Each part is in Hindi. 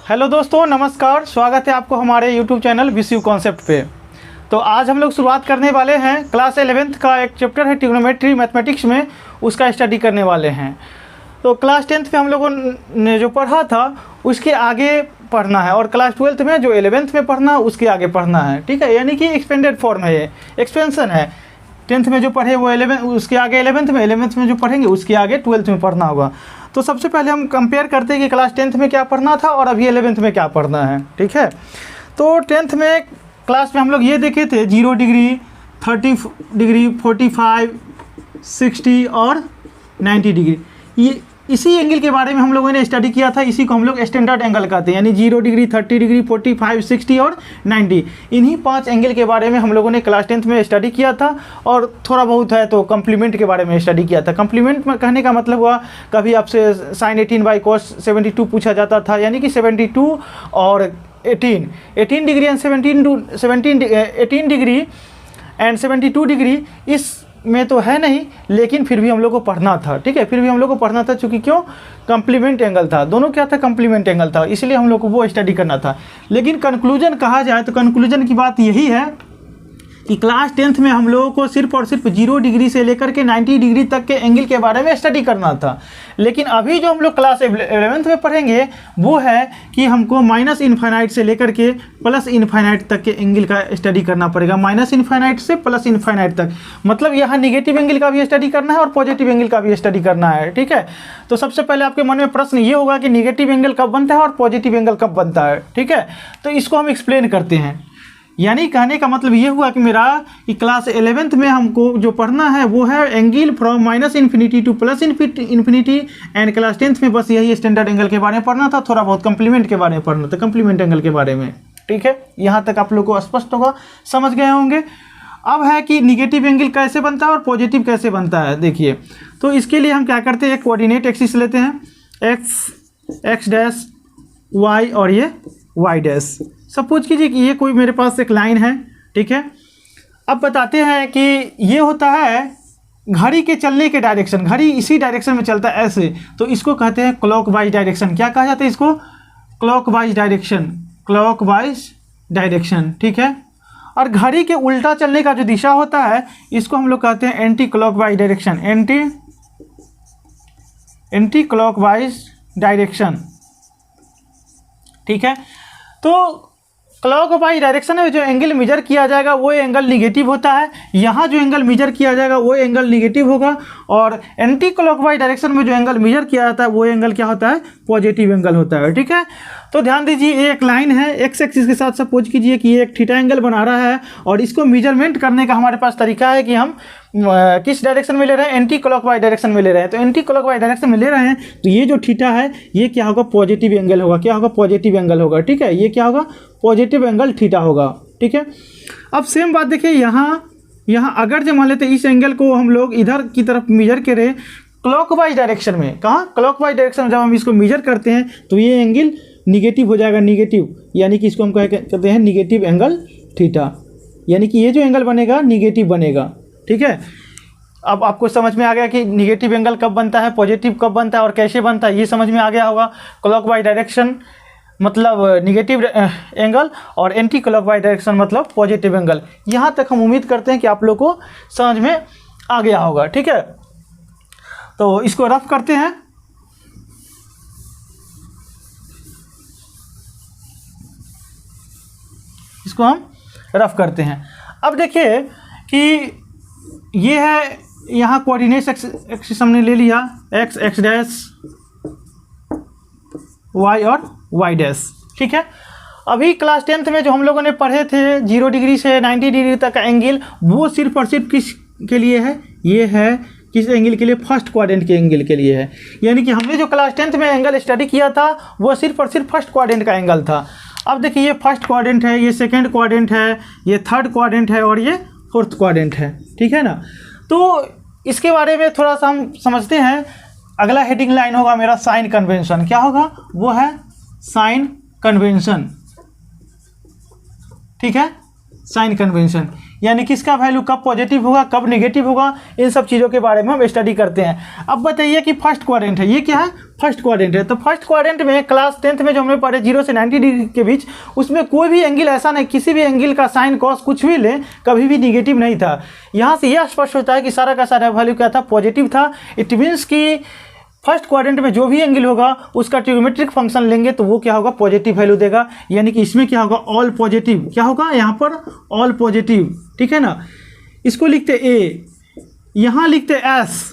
हेलो दोस्तों, नमस्कार। स्वागत है आपको हमारे यूट्यूब चैनल विशु कॉन्सेप्ट पे। तो आज हम लोग शुरुआत करने वाले हैं क्लास 11th का एक चैप्टर है ट्रिग्नोमेट्री मैथमेटिक्स में, उसका स्टडी करने वाले हैं। तो क्लास 10th में हम लोगों ने जो पढ़ा था उसके आगे पढ़ना है, और क्लास 12th में जो 11th में पढ़ना उसके आगे पढ़ना है। ठीक है, यानी कि एक्सपेंडेड फॉर्म है, ये एक्सपेंशन है। 10th में जो पढ़े वो 11 उसके आगे 11th में, 11th में जो पढ़ेंगे उसके आगे 12th में पढ़ना होगा। तो सबसे पहले हम कंपेयर करते हैं कि क्लास 10th में क्या पढ़ना था और अभी 11th में क्या पढ़ना है। ठीक है, तो 10th में क्लास में हम लोग ये देखे थे 0 डिग्री, 30 डिग्री, 45, 60 और 90 डिग्री। ये इसी एंगल के बारे में हम लोगों ने स्टडी किया था। इसी को हम लोग स्टैंडर्ड एंगल कहते हैं, यानी 0 डिग्री, 30 डिग्री, 45, 60 और 90। इन्हीं 5 एंगल के बारे में हम लोगों ने क्लास 10th में स्टडी किया था, और थोड़ा बहुत है तो कम्प्लीमेंट के बारे में स्टडी किया था। कम्प्लीमेंट में कहने का मतलब हुआ, कभी आपसे sin 18/cos 72 पूछा जाता था, यानी कि 72 और 18 degree and 18 degree and 72 degree इस में तो है नहीं, लेकिन फिर भी हम लोग को पढ़ना था। ठीक है, फिर भी हम लोग को पढ़ना था, चूँकि क्यों, कम्प्लीमेंट एंगल था। दोनों क्या था, कम्प्लीमेंट एंगल था, इसलिए हम लोग को वो स्टडी करना था। लेकिन कंक्लूजन कहा जाए तो कंक्लूजन की बात यही है कि क्लास 10th में हम लोगों को सिर्फ और सिर्फ 0 डिग्री से लेकर के 90 डिग्री तक के एंगल के बारे में स्टडी करना था। लेकिन अभी जो हम लोग क्लास 11th में पढ़ेंगे वो है कि हमको माइनस इनफाइनाइट से लेकर के प्लस इनफाइनाइट तक के एंगल का स्टडी करना पड़ेगा। माइनस इनफाइनाइट से प्लस इनफाइनाइट तक, मतलब यहाँ निगेटिव एंगल का भी स्टडी करना है और पॉजिटिव एंगल का भी स्टडी करना है। ठीक है, तो सबसे पहले आपके मन में प्रश्न ये होगा कि निगेटिव एंगल कब बनता है और पॉजिटिव एंगल कब बनता है। ठीक है, तो इसको हम एक्सप्लेन करते हैं। यानी कहने का मतलब ये हुआ कि मेरा कि क्लास 11th में हमको जो पढ़ना है वो है angle from minus infinity two plus infinity, and class 10th में बस यही स्टैंडर्ड एंगल के बारे में पढ़ना था, थोड़ा बहुत कम्प्लीमेंट के बारे में पढ़ना था, कम्प्लीमेंट एंगल के बारे में। ठीक है, यहाँ तक आप लोग को स्पष्ट होगा, समझ गए होंगे। अब है कि निगेटिव एंगल कैसे बनता है और पॉजिटिव कैसे बनता है। देखिए, तो इसके लिए हम क्या करते हैं, एक कोऑर्डिनेट एक्सिस लेते हैं, एक्स डैश वाई और ये वाई डैश। सपोज कीजिए कि ये कोई मेरे पास एक लाइन है। ठीक है, अब बताते हैं कि ये होता है घड़ी के चलने के डायरेक्शन, घड़ी इसी डायरेक्शन में चलता है ऐसे, तो इसको कहते हैं क्लॉकवाइज डायरेक्शन। क्या कहा जाता है इसको, क्लॉकवाइज डायरेक्शन, क्लॉकवाइज डायरेक्शन। ठीक है, और घड़ी के उल्टा चलने का जो दिशा होता है इसको हम लोग कहते हैं anti clockwise direction, anti clockwise direction. ठीक है, तो क्लॉकवाइज डायरेक्शन में जो एंगल मेजर किया जाएगा वो एंगल निगेटिव होता है। यहाँ जो एंगल मेजर किया जाएगा वो एंगल निगेटिव होगा, और एंटी क्लॉकवाइज डायरेक्शन में जो एंगल मेजर किया जाता है वो एंगल क्या होता है, पॉजिटिव एंगल होता है। ठीक है, तो ध्यान दीजिए, ये एक लाइन है एक्स एक्सिस के साथ। सपोज कीजिए कि ये एक थीटा एंगल बना रहा है, और इसको मेजरमेंट करने का हमारे पास तरीका है कि हम किस डायरेक्शन में ले रहे हैं, एंटी क्लॉकवाइज डायरेक्शन में ले रहे हैं। तो एंटी क्लॉकवाइज डायरेक्शन में ले रहे हैं तो ये जो थीटा है ये क्या होगा, पॉजिटिव एंगल होगा। क्या होगा, पॉजिटिव एंगल होगा। ठीक है, ये क्या होगा, पॉजिटिव एंगल थीटा होगा। ठीक है, अब सेम बात देखिए, यहाँ अगर जो मान लेते इस एंगल को हम लोग इधर की तरफ मेजर करें क्लॉकवाइज डायरेक्शन में, कहाँ, क्लॉकवाइज डायरेक्शन में जब हम इसको मेजर करते हैं तो ये एंगल निगेटिव हो जाएगा, निगेटिव, यानी कि इसको हम कहते हैं निगेटिव एंगल थीटा, यानी कि ये जो एंगल बनेगा निगेटिव बनेगा। ठीक है, अब आपको समझ में आ गया कि निगेटिव एंगल कब बनता है, पॉजिटिव कब बनता है और कैसे बनता है, ये समझ में आ गया होगा। क्लॉकवाइज डायरेक्शन मतलब निगेटिव एंगल और एंटी क्लॉकवाइज डायरेक्शन मतलब पॉजिटिव एंगल। यहाँ तक हम उम्मीद करते हैं कि आप लोग को समझ में आ गया होगा। ठीक है, तो इसको रफ करते हैं। इसको हम रफ करते हैं। अब देखिए कि ये है, यहाँ कोऑर्डिनेट एक्सिस हमने ले लिया, एक्स डैश, वाई और वाई डैश। ठीक है, अभी क्लास 10th में जो हम लोगों ने पढ़े थे 0 डिग्री से 90 डिग्री तक का एंगल, वो सिर्फ और सिर्फ किस के लिए है, ये है किस एंगल के लिए, फर्स्ट क्वाड्रेंट के एंगल के लिए है। यानी कि हमने जो क्लास 10th में एंगल स्टडी किया था वो सिर्फ और सिर्फ फर्स्ट क्वाड्रेंट का एंगल था। अब देखिए, ये फर्स्ट क्वाड्रेंट है, ये सेकेंड क्वाड्रेंट है, ये थर्ड क्वाड्रेंट है और ये फोर्थ क्वाड्रेंट है। ठीक है ना, तो इसके बारे में थोड़ा सा हम समझते हैं। अगला हेडिंग लाइन होगा मेरा साइन कन्वेंशन। क्या होगा, वो है साइन कन्वेंशन। ठीक है, साइन कन्वेंशन यानी किसका वैल्यू कब पॉजिटिव होगा, कब निगेटिव होगा, इन सब चीज़ों के बारे में हम स्टडी करते हैं। अब बताइए कि फर्स्ट क्वाड्रेंट है, ये क्या है, फर्स्ट क्वाड्रेंट है। तो फर्स्ट क्वाड्रेंट में क्लास 10th में जो हमने पढ़े 0 से 90 डिग्री के बीच, उसमें कोई भी एंगल ऐसा नहीं, किसी भी एंगल का साइन कॉस कुछ भी ले कभी भी निगेटिव नहीं था। यहाँ से यह स्पष्ट होता है कि सारा का सारा वैल्यू क्या था, पॉजिटिव था। इट मीन्स कि फर्स्ट क्वाड्रेंट में जो भी एंगल होगा उसका ट्रिग्नोमेट्रिक फंक्शन लेंगे तो वो क्या होगा, पॉजिटिव वैल्यू देगा। यानी कि इसमें क्या होगा, ऑल पॉजिटिव, क्या होगा यहाँ पर, ऑल पॉजिटिव, ठीक है ना। इसको लिखते ए, यहाँ लिखते एस,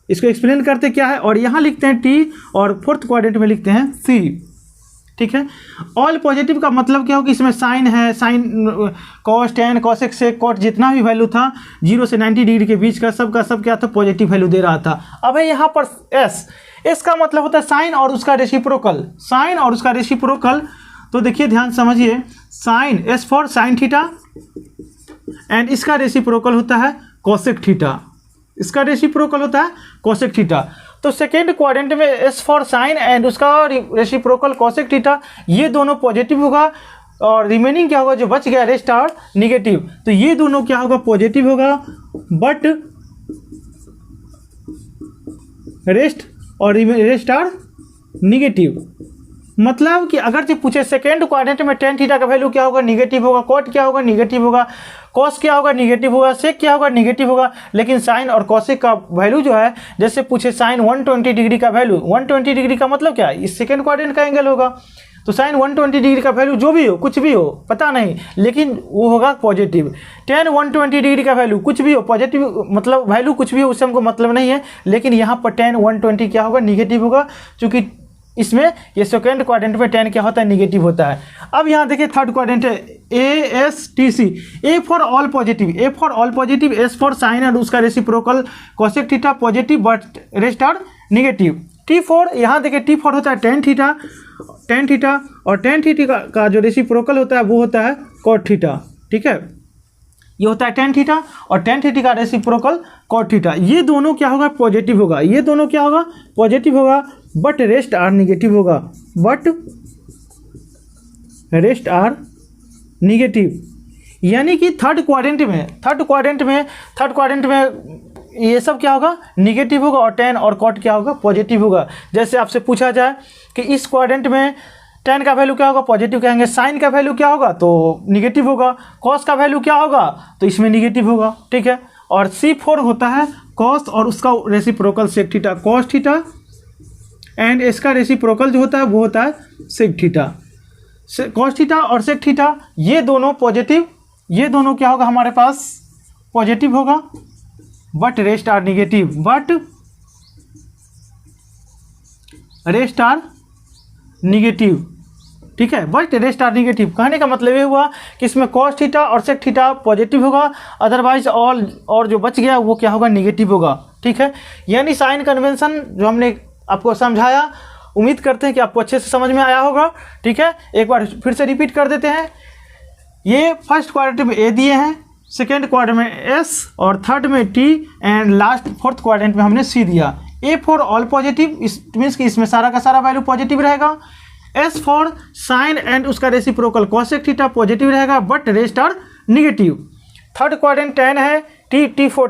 इसको एक्सप्लेन करते क्या है, और यहाँ लिखते हैं टी, और फोर्थ क्वाड्रेंट में लिखते हैं सी, ठीक है। ऑल पॉजिटिव का मतलब क्या हो कि इसमें साइन है, sine cos tan cosec sec cot जितना भी वैल्यू था 0 से 90 डिग्री के बीच का सब क्या था, पॉजिटिव वैल्यू दे रहा था। अब है यहाँ पर एस का मतलब होता है साइन और उसका रेसिप्रोकल, साइन और उसका रेसिप्रोकल। तो देखिए ध्यान समझिए, sine S for sine theta and इसका रेसिप्रोकल होता है कोसेक थीटा, इसका रेसिप्रोकल होता है कोसेक थीटा। तो सेकेंड क्वाड्रेंट में एस फॉर साइन एंड उसका रेसिप्रोकल कोसेक थीटा, ये दोनों पॉजिटिव होगा, और रिमेनिंग क्या होगा, जो बच गया रेस्ट आर निगेटिव। तो ये दोनों क्या होगा, पॉजिटिव होगा, बट रेस्ट आर निगेटिव। मतलब कि अगर जो पूछे सेकेंड क्वाड्रेंट में टेन थीटा का वैल्यू क्या होगा, निगेटिव होगा, कॉट क्या होगा, निगेटिव होगा, कॉस क्या होगा, निगेटिव होगा, सेक क्या होगा, निगेटिव होगा। लेकिन साइन और कॉसेक का वैल्यू जो है, जैसे पूछे साइन 120 डिग्री का वैल्यू, 120 डिग्री का मतलब क्या है, इस सेकेंड क्वाड्रेंट का एंगल होगा। तो साइन 120 डिग्री का वैल्यू जो भी हो, कुछ भी हो पता नहीं, लेकिन वो होगा पॉजिटिव। टेन 120 डिग्री का वैल्यू कुछ भी हो, पॉजिटिव मतलब वैल्यू कुछ भी हो, उससे हमको मतलब नहीं है। लेकिन यहाँ पर टेन 120 क्या होगा, निगेटिव होगा, चूँकि इसमें ये सेकेंड क्वाड्रेंट में टेन क्या होता है, निगेटिव होता है। अब यहाँ देखिए थर्ड क्वाड्रेंट है A S T C, A for all positive, A for all positive, S for sine और उसका reciprocal cosec theta positive but rest are negative. T for, यहाँ देखिए टी फॉर होता है टेन थीटा, और टेन थीटा का जो रेसिप्रोकल होता है वो होता है कॉट थीटा, ठीक है। ये होता है टेन थीटा, और टेन थीटा का रेसिप्रोकल कॉट थीटा। ये दोनों क्या होगा, पॉजिटिव होगा, ये दोनों क्या होगा, पॉजिटिव होगा, बट रेस्ट आर निगेटिव होगा, बट रेस्ट आर निगेटिव। यानी कि थर्ड क्वाड्रेंट में ये सब क्या होगा, निगेटिव होगा, और टेन और कॉट क्या होगा, पॉजिटिव होगा। जैसे आपसे पूछा जाए कि इस क्वाड्रेंट में टेन का वैल्यू क्या होगा, पॉजिटिव कहेंगे, साइन का वैल्यू क्या होगा तो निगेटिव होगा, कॉस का वैल्यू क्या होगा तो इसमें निगेटिव होगा, ठीक है। और C4 होता है कॉस और उसका reciprocal sec theta, cos theta, and इसका रेसिप्रोकल जो होता है वो होता है सेक थीटा। कॉस थीटा और सेक थीटा ये दोनों पॉजिटिव, ये दोनों क्या होगा हमारे पास, पॉजिटिव होगा, but rest are negative, but rest are negative, ठीक है। बट रेस्ट आर निगेटिव कहने का मतलब ये हुआ कि इसमें कॉस थीटा और सेक थीटा पॉजिटिव होगा, अदरवाइज ऑल और जो बच गया वो क्या होगा, निगेटिव होगा, ठीक है। यानी साइन कन्वेंशन जो हमने आपको समझाया, उम्मीद करते हैं कि आपको अच्छे से समझ में आया होगा, ठीक है। एक बार फिर से रिपीट कर देते हैं। ये फर्स्ट क्वाड्रेंट में ए दिए हैं, सेकेंड क्वाड्रेंट में एस, और थर्ड में T, and last fourth quadrant में हमने सी दिया। ए फॉर ऑल पॉजिटिव, इस मीन्स कि इसमें सारा का सारा वैल्यू पॉजिटिव रहेगा। एस फॉर साइन एंड उसका रेसिप्रोकल कोसेक थीटा पॉजिटिव रहेगा, but rest are negative. Third quadrant tan है, टी फॉर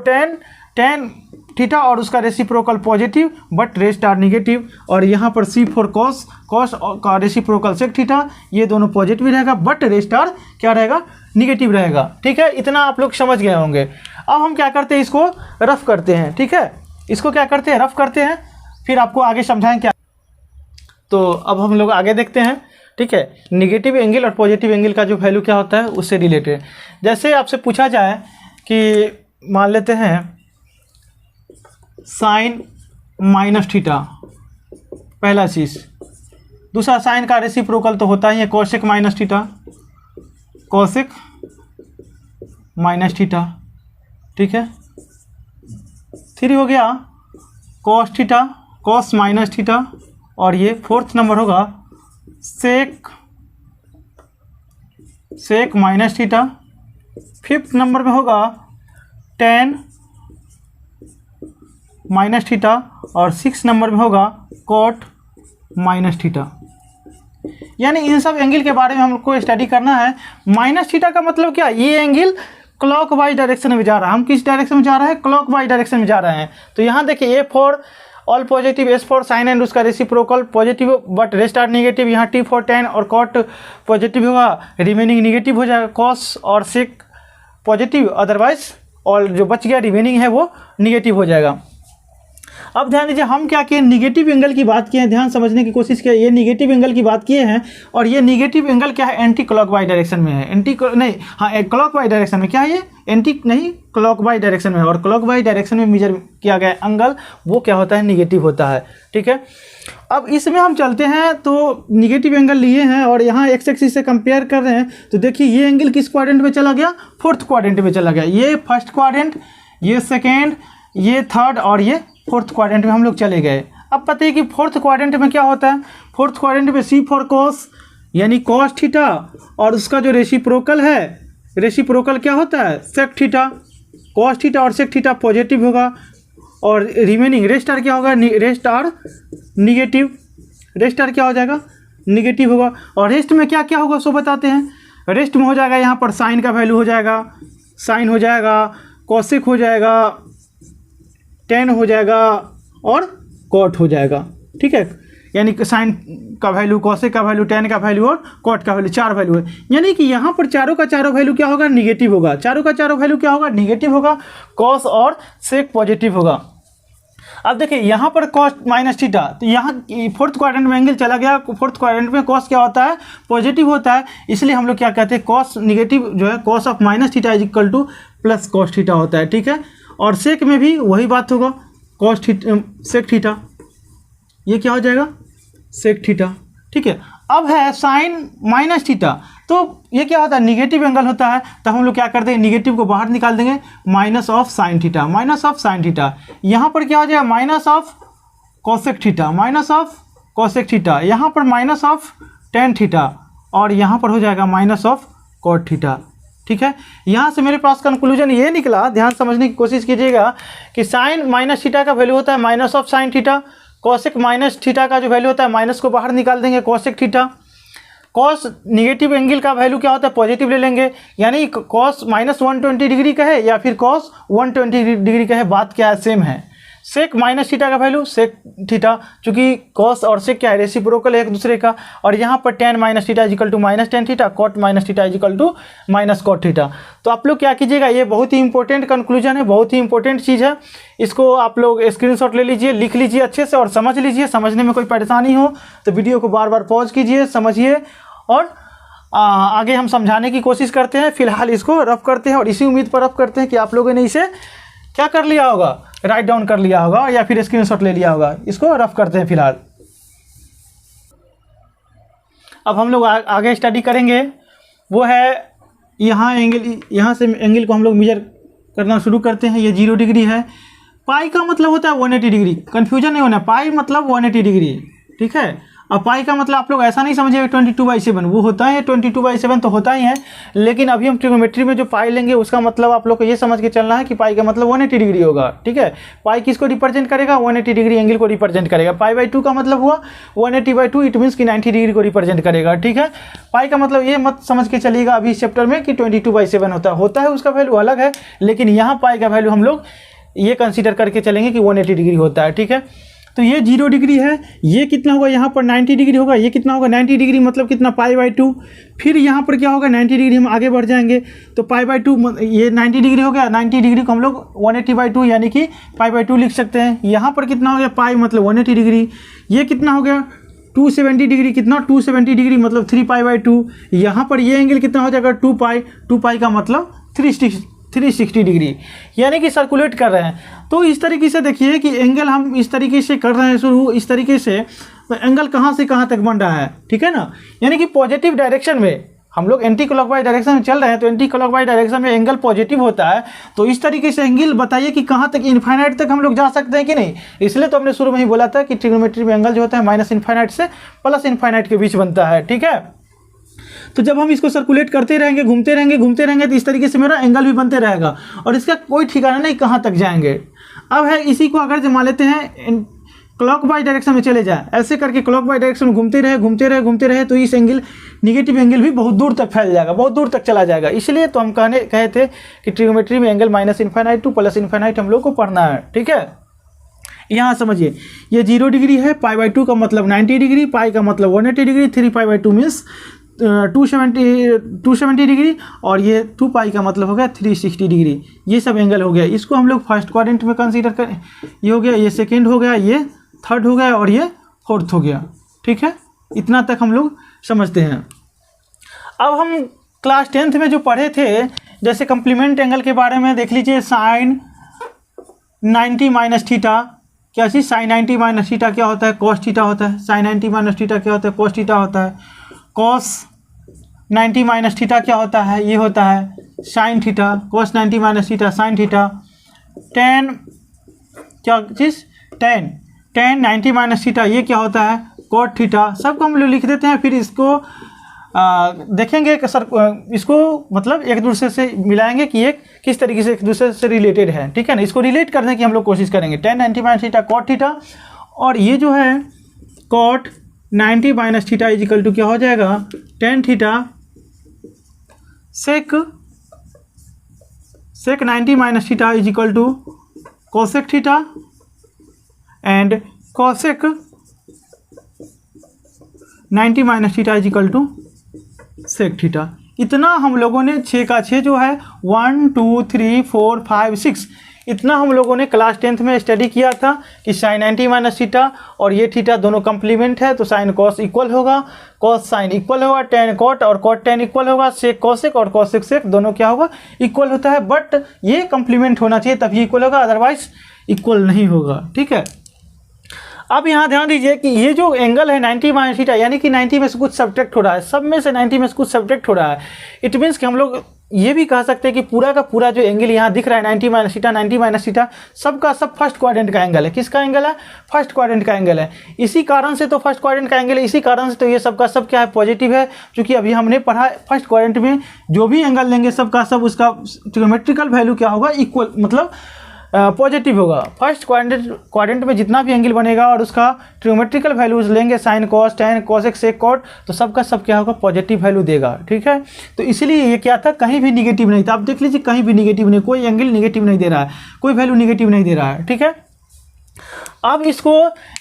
टेन थीटा और उसका reciprocal positive but rest are negative. और यहाँ पर सी फॉर कॉस का रेसिप्रोकल सेक थीटा, ये दोनों पॉजिटिव रहेगा, बट रेस्ट आर क्या रहेगा, निगेटिव रहेगा, ठीक है। इतना आप लोग समझ गए होंगे। अब हम क्या करते हैं, इसको रफ करते हैं, ठीक है। इसको क्या करते हैं, रफ करते हैं, फिर आपको आगे समझाएं क्या। तो अब हम लोग आगे देखते हैं, ठीक है। निगेटिव एंगल और पॉजिटिव एंगल का जो वैल्यू क्या होता है उससे रिलेटेड। जैसे आपसे पूछा जाए कि मान लेते हैं साइन माइनस थीटा, पहला चीज़। दूसरा साइन का रेसिप्रोकल तो होता ही है cosec minus theta, cosec minus theta, ठीक है। फिर हो गया cos theta, cos minus theta, और ये फोर्थ नंबर होगा sec minus theta. Fifth number में होगा टेन माइनस थीटा, और सिक्स नंबर में होगा कॉट माइनस थीटा। यानी इन सब एंगल के बारे में हमको स्टडी करना है। माइनस थीटा का मतलब क्या, ये एंगल क्लॉक वाइज डायरेक्शन में जा रहा है। हम किस डायरेक्शन में जा रहे हैं? क्लॉक वाइज डायरेक्शन में जा रहे हैं। तो यहाँ देखिए A for all positive, S for sine and उसका reciprocal positive but rest are negative, यहाँ T फॉर tan और cot पॉजिटिव होगा, रिमेनिंग निगेटिव हो जाएगा, cos और sec पॉजिटिव, अदरवाइज और जो बच गया रिमेनिंग है वो निगेटिव हो जाएगा। अब ध्यान दीजिए हम क्या किए, निगेटिव एंगल की बात किए हैं, ध्यान समझने की कोशिश किया। ये निगेटिव एंगल की बात किए हैं और ये निगेटिव एंगल क्या है? एंटी क्लॉकवाइज डायरेक्शन में है। क्लॉकवाइज डायरेक्शन में क्या है? ये एंटी नहीं क्लॉकवाइज डायरेक्शन में है और क्लॉकवाइज डायरेक्शन में मेजर किया गया एंगल वो क्या होता है? निगेटिव होता है। ठीक है, अब इसमें हम चलते हैं तो निगेटिव एंगल लिए हैं और यहाँ एक्स एक्सिस से कंपेयर कर रहे हैं तो देखिए ये एंगल किस क्वाड्रेंट में चला गया? फोर्थ क्वाड्रेंट में चला गया। ये फर्स्ट क्वाड्रेंट, ये सेकेंड, ये थर्ड और ये फोर्थ क्वाड्रेंट में हम लोग चले गए। अब पता है कि फोर्थ क्वाड्रेंट में क्या होता है? फोर्थ क्वाड्रेंट में C फॉर कॉस यानी कॉस थीटा और उसका जो रेसिप्रोकल है, रेसिप्रोकल क्या होता है? सेक थीटा। कॉस थीटा और सेक थीटा पॉजिटिव होगा और रिमेनिंग रेस्ट आर क्या होगा? Rest are negative. Rest are क्या हो जाएगा? निगेटिव होगा। और रेस्ट में क्या क्या होगा सो बताते हैं। रेस्ट में हो जाएगा यहाँ पर साइन का वैल्यू हो जाएगा, साइन हो जाएगा, कॉसेक हो जाएगा, tan हो जाएगा और cot हो जाएगा। ठीक है, यानी कि साइन का वैल्यू, कॉसेक का वैल्यू, tan का वैल्यू और cot का वैल्यू, 4 वैल्यू है। यानी कि यहाँ पर चारों का चारों वैल्यू क्या होगा? निगेटिव होगा। चारों का चारों वैल्यू क्या होगा? निगेटिव होगा। cos और sec पॉजिटिव होगा। अब देखिए यहाँ पर cos माइनस थीटा, तो यहाँ फोर्थ क्वाड्रेंट में एंगल चला गया। फोर्थ क्वाड्रेंट में cos क्या होता है? पॉजिटिव होता है। इसलिए हम लोग क्या कहते हैं? cos निगेटिव जो है cos of minus theta is equal two plus cos theta होता है। ठीक है, और सेक में भी वही बात होगा, cos थीटा सेक थीटा, ये क्या हो जाएगा? Sec theta. ठीक है, अब है साइन माइनस थीटा, तो ये क्या होता है? निगेटिव एंगल होता है। तो हम लोग क्या करते हैं? निगेटिव को बाहर निकाल देंगे, minus of sine theta, minus of sine theta. यहाँ पर क्या हो जाएगा? Minus of cosec theta, minus of cosec theta, यहाँ पर माइनस ऑफ टेन थीटा और यहाँ पर हो जाएगा माइनस ऑफ कॉट थीटा। ठीक है, यहाँ से मेरे पास कंक्लूजन ये निकला, ध्यान समझने की कोशिश कीजिएगा कि साइन माइनस थीटा का वैल्यू होता है minus of sine theta, cosec minus theta का जो वैल्यू होता है माइनस को बाहर निकाल देंगे, cosec theta. Cos negative angle का वैल्यू क्या होता है? पॉजिटिव ले लेंगे, यानी कॉस माइनस 120 डिग्री का है या फिर कॉस 120 डिग्री का है, बात क्या है? सेम है। सेक माइनस थीटा का वैल्यू सेक थीटा, चूंकि कॉस और सेक क्या है? रेसिप्रोकल है एक दूसरे का। और यहाँ पर tan minus theta equal to minus tan theta, cot minus theta equal to minus cot theta. तो आप लोग क्या कीजिएगा, ये बहुत ही इंपॉर्टेंट कंक्लूजन है, बहुत ही इंपॉर्टेंट चीज़ है। इसको आप लोग स्क्रीनशॉट ले लीजिए, लिख लीजिए अच्छे से और समझ लीजिए। समझने में कोई परेशानी हो तो वीडियो को बार बार पॉज कीजिए, समझिए और आगे हम समझाने की कोशिश करते हैं। फिलहाल इसको रफ करते हैं और इसी उम्मीद पर रफ करते हैं कि आप लोगों ने इसे क्या कर लिया होगा? राइट डाउन कर लिया होगा या फिर स्क्रीनशॉट ले लिया होगा। इसको रफ करते हैं फिलहाल। अब हम लोग आगे स्टडी करेंगे, वो है यहाँ एंगल, यहाँ से एंगल को हम लोग मेजर करना शुरू करते हैं। ये 0 डिग्री है। पाई का मतलब होता है 180 डिग्री, कन्फ्यूजन नहीं होना, पाई मतलब 180 डिग्री। ठीक है, अब पाई का मतलब आप लोग ऐसा नहीं समझिए 22/7, वो होता है 22/7 तो होता ही है, लेकिन अभी हम ट्रिग्नोमेट्री में जो पाई लेंगे उसका मतलब आप लोग को ये समझ के चलना है कि पाई का मतलब 180 डिग्री होगा। ठीक है, पाई किसको रिप्रेजेंट करेगा? 180 डिग्री एंगल को रिप्रेजेंट करेगा। पाई/2 का मतलब हुआ 180/2, इट मीन्स कि 90 डिग्री को रिप्रेजेंट करेगा। ठीक है, पाई का मतलब ये मत समझ के चलिएगा अभी इस चैप्टर में कि 22/7 होता है, उसका वैल्यू अलग है, लेकिन यहाँ पाई का वैल्यू हम लोग ये कंसिडर करके चलेंगे कि 180 डिग्री होता है। ठीक है, तो ये 0 डिग्री है, ये कितना होगा? यहाँ पर 90 डिग्री होगा। ये कितना होगा? 90 डिग्री मतलब कितना? पाई/2। फिर यहाँ पर क्या होगा? 90 डिग्री हम आगे बढ़ जाएंगे तो पाई/2, ये 90 डिग्री हो गया। 90 डिग्री को हम लोग 180/2 यानी कि पाई/2 लिख सकते हैं। यहाँ पर कितना हो गया? पाई मतलब 180 डिग्री। ये कितना हो गया? 270 डिग्री। कितना? 270 डिग्री मतलब 3पाई/2। यहाँ पर ये एंगल कितना हो जाएगा? 2 पाई। 2 पाई का मतलब 360 डिग्री, यानी कि सर्कुलेट कर रहे हैं। तो इस तरीके से देखिए कि एंगल हम इस तरीके से कर रहे हैं शुरू, इस तरीके से, तो एंगल कहाँ से कहाँ तक बन रहा है? ठीक है ना, यानी कि पॉजिटिव डायरेक्शन में हम लोग एंटी क्लॉकवाइज डायरेक्शन में चल रहे हैं, तो एंटी क्लॉकवाइज डायरेक्शन में एंगल पॉजिटिव होता है। तो इस तरीके से एंगल बताइए कि कहाँ तक, इनफाइनाइट तक हम लोग जा सकते हैं कि नहीं। इसलिए तो हमने शुरू में ही बोला था कि ट्रिग्नोमेट्री में एंगल जो होता है माइनस इनफाइनाइट से प्लस इनफाइनाइट के बीच बनता है। ठीक है, तो जब हम इसको सर्कुलेट करते रहेंगे, घूमते रहेंगे तो इस तरीके से मेरा एंगल भी बनते रहेगा और इसका कोई ठिकाना नहीं कहाँ तक जाएंगे। अब है इसी को अगर जमा लेते हैं क्लॉकवाइज डायरेक्शन में चले जाए, ऐसे करके क्लॉकवाइज डायरेक्शन में घूमते रहे तो इस एंगल निगेटिव एंगल भी बहुत दूर तक फैल जाएगा, बहुत दूर तक चला जाएगा। इसलिए तो हम कहे थे कि ट्रिग्नोमेट्री में एंगल -∞ टू +∞ हम लोग को पढ़ना है, ठीक है। यहाँ समझिए, ये 0 डिग्री है, π/2 का मतलब 90 डिग्री, पाई का मतलब 180 डिग्री, 3π/2 मीन्स 270 डिग्री, और ये 2π का मतलब हो गया 360 डिग्री। ये सब एंगल हो गया। इसको हम लोग फर्स्ट क्वाड्रेंट में कंसीडर करें। ये हो गया, ये सेकेंड हो गया, ये थर्ड हो गया और ये फोर्थ हो गया, ठीक है। इतना तक हम लोग समझते हैं। अब हम क्लास 10th में जो पढ़े थे, जैसे कम्प्लीमेंट एंगल के बारे में देख लीजिए। sin 90 - थीटा क्या चीज़, sin 90 - थीटा क्या होता है, cos थीटा होता है। sin 90 - थीटा क्या होता है, cos थीटा होता है। cos 90 - थीटा क्या होता है, ये होता है sin theta. cos 90 - theta sin theta. tan क्या चीज़, tan 90 - थीटा ये क्या होता है, cot थीटा। सबको हम लोग लिख देते हैं, फिर इसको देखेंगे कि सर इसको मतलब एक दूसरे से मिलाएंगे कि एक किस तरीके से एक दूसरे से रिलेटेड है, ठीक है ना। इसको रिलेट करने की हम लोग कोशिश करेंगे। tan 90 - थीटा cot थीटा, और ये जो है cot 90 - थीटा इजिकल टू क्या हो जाएगा, tan theta sec 90 - theta equal to cosec theta and cosec 90 - theta equal to sec theta. इतना हम लोगों ने 6 का 6 जो है 1 2 3 4 5 6 इतना हम लोगों ने क्लास 10th में स्टडी किया था कि sin 90 - थीटा और ये थीटा दोनों कंप्लीमेंट है, तो sin cos इक्वल होगा, cos sin इक्वल होगा, tan cot और cot tan इक्वल होगा, sec cosec और cosec sec दोनों क्या होगा, इक्वल होता है। बट ये कंप्लीमेंट होना चाहिए तभी इक्वल होगा, अदरवाइज इक्वल नहीं होगा, ठीक है। अब यहाँ ध्यान दीजिए कि ये जो एंगल है 90 - थीटा, यानी कि 90 में से कुछ सब्ट्रैक्ट हो रहा है, सब में से 90 में से कुछ सब्ट्रैक्ट हो रहा है। इट मीन्स कि हम लोग ये भी कह सकते हैं कि पूरा का पूरा जो एंगल यहाँ दिख रहा है 90 - थीटा 90 - थीटा सबका सब फर्स्ट क्वाड्रेंट का एंगल है। किसका एंगल है, फर्स्ट क्वाड्रेंट का एंगल है। इसी कारण से तो फर्स्ट क्वाड्रेंट का एंगल है, इसी कारण से तो ये सबका सब क्या है, पॉजिटिव है। क्योंकि अभी हमने पढ़ा फर्स्ट क्वाड्रेंट में जो भी एंगल लेंगे सबका सब उसका ट्रिग्नोमेट्रिकल वैल्यू क्या होगा, इक्वल मतलब पॉजिटिव होगा। फर्स्ट क्वाड्रेंट में जितना भी एंगल बनेगा और उसका ट्रिग्नोमेट्रिकल वैल्यूज लेंगे sin cos tan cosec sec cot, तो सबका सब क्या होगा, पॉजिटिव वैल्यू देगा, ठीक है। तो इसलिए ये क्या था, कहीं भी निगेटिव नहीं था। आप देख लीजिए कहीं भी निगेटिव नहीं, कोई एंगल निगेटिव नहीं दे रहा है, कोई वैल्यू निगेटिव नहीं दे रहा है, ठीक है। अब इसको